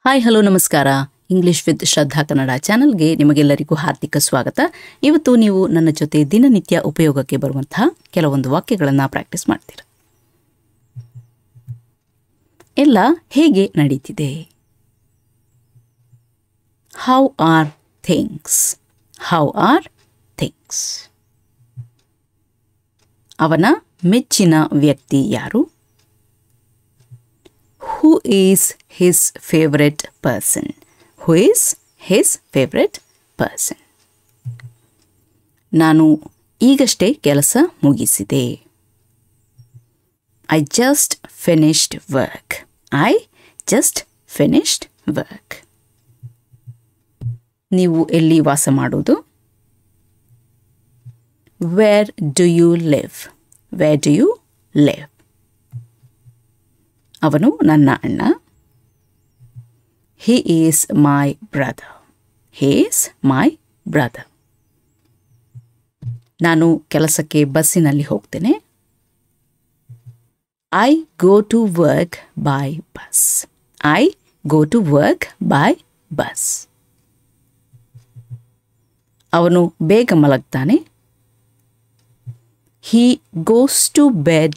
Hi hello ನಮಸ್ಕಾರ. English with ಶ್ರದ್ಧಾ ಕನ್ನಡ ಚಾನಲ್ಗೆ ನಿಮಗೆಲ್ಲರಿಗೂ ಹಾರ್ದಿಕ ಸ್ವಾಗತ. ಇವತ್ತು ನೀವು ನನ್ನ ಜೊತೆ ದಿನನಿತ್ಯ ಉಪಯೋಗಕ್ಕೆ ಬರುವಂತಹ ಕೆಲವೊಂದು ವಾಕ್ಯಗಳನ್ನು ಪ್ರಾಕ್ಟೀಸ್ ಮಾಡ್ತೀರಾ. ಎಲ್ಲ ಹೇಗೆ ನಡೀತಿದೆ? How are things? How are things? ಅವನ ಮೆಚ್ಚಿನ ವ್ಯಕ್ತಿ ಯಾರು? Who is his favorite person? Who is his favorite person? ನಾನು ಈಗಷ್ಟೇ ಕೆಲಸ ಮುಗಿಸಿದೆ. I just finished work. I just finished work. ನೀವು ಎಲ್ಲಿ ವಾಸ ಮಾಡೋದು? Where do you live? Where do you live? ಅವನು ನನ್ನ ಅಣ್ಣ. He is my brother. He is my brother. ನಾನು ಕೆಲಸಕ್ಕೆ ಬಸ್ಸಿನಲ್ಲಿ ಹೋಗ್ತೇನೆ. I go to work by bus. I go to work by bus. ಅವನು ಬೇಗ ಮಲಗ್ತಾನೆ. He goes to bed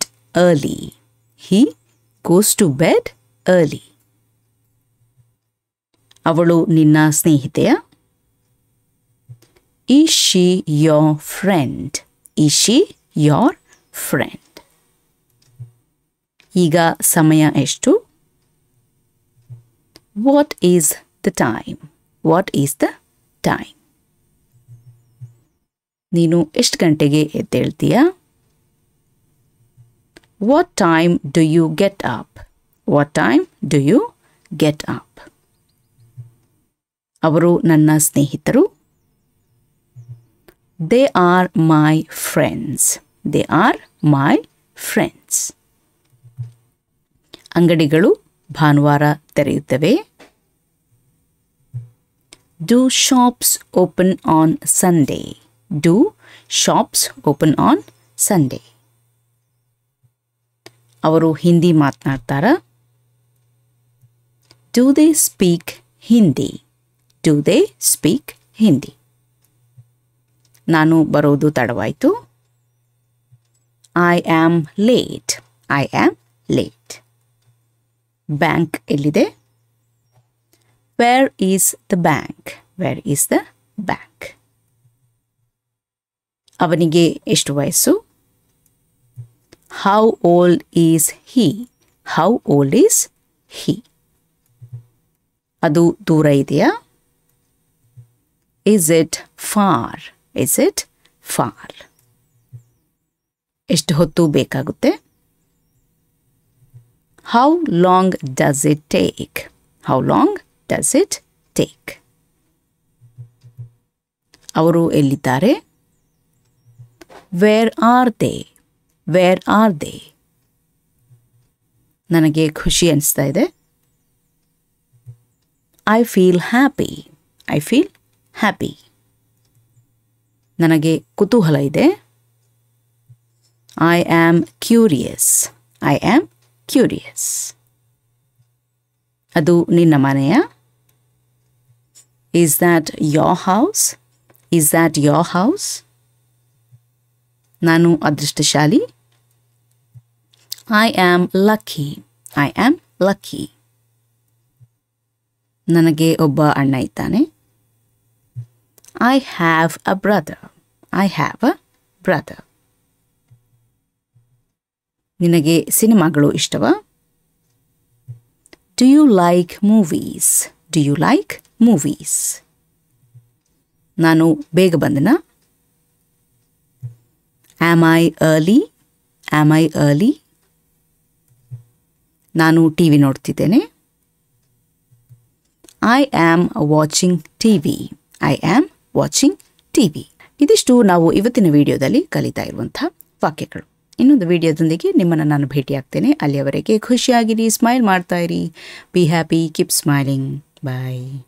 early. He goes to bed early. ಅವಳು ನಿನ್ನ ಸ್ನೇಹಿತೆಯ? Is she your friend? Is she your friend? ಈಗ ಸಮಯ ಎಷ್ಟು? What is the time? What is the time? ನೀನು ಎಷ್ಟು ಗಂಟೆಗೆ ಎದ್ದೇಳ್ತೀಯಾ? What time do you get up? What time do you get up? ಅವರು ನನ್ನ ಸ್ನೇಹಿತರು. They are my friends. They are my friends. ಅಂಗಡಿಗಳು ಭಾನುವಾರ ತೆರೆಯುತ್ತವೆ. Do shops open on Sunday? Do shops open on Sunday? ಅವರು Hindi ಮಾತನಾಡ್ತಾರಾ? Do they speak Hindi? Do they speak Hindi? ನಾನು ಬರೋದು ತಡವಾಯಿತು. I am late. I am late. Bank ಎಲ್ಲಿದೆ? Where is the bank? Where is the bank? ಅವನಿಗೆ ಎಷ್ಟು ವಯಸ್ಸು? How old is he? How old is he? ಅದು ದೂರ ಇದೆಯಾ? Is it far? Is it far? ಎಷ್ಟು ಹೊತ್ತು ಬೇಕಾಗುತ್ತೆ? How long does it take? How long does it take? ಅವರು ಎಲ್ಲಿದ್ದಾರೆ? Where are they? Where are they? ನನಗೆ ಖುಷಿ ಅನಿಸ್ತಾ ಇದೆ. I feel happy. I feel happy. ನನಗೆ ಕುತೂಹಲ ಇದೆ. I am curious. I am curious. ಅದು ನಿನ್ನ ಮನೆಯ? Is that your house? Is that your house? ನಾನು ಅದೃಷ್ಟಶಾಲಿ. I am lucky. I am lucky. ನನಗೆ ಒಬ್ಬ ಅಣ್ಣ ಇದ್ದಾನೆ. I have a brother. I have a brother. ನಿನಗೆ ಸಿನಿಮಾಗಳು ಇಷ್ಟವಾ? Do you like movies? Do you like movies? ನಾನು ಬೇಗ ಬಂದೆನಾ? Am I early? Am I early? ನಾನು TV ನೋಡ್ತಿದ್ದೇನೆ. I am watching TV. I am watching TV. ಇದಿಷ್ಟು ನಾವು ಇವತ್ತಿನ ವಿಡಿಯೋದಲ್ಲಿ ಕಲಿತಾ ಇರುವಂತಹ ವಾಕ್ಯಗಳು. ಇನ್ನೊಂದು ವಿಡಿಯೋದೊಂದಿಗೆ ನಿಮ್ಮನ್ನು ನಾನು ಭೇಟಿಯಾಗ್ತೇನೆ. ಅಲ್ಲಿಯವರೆಗೆ ಖುಷಿಯಾಗಿರಿ, ಸ್ಮೈಲ್ ಮಾಡ್ತಾ ಇರಿ. Be happy, keep smiling. Bye.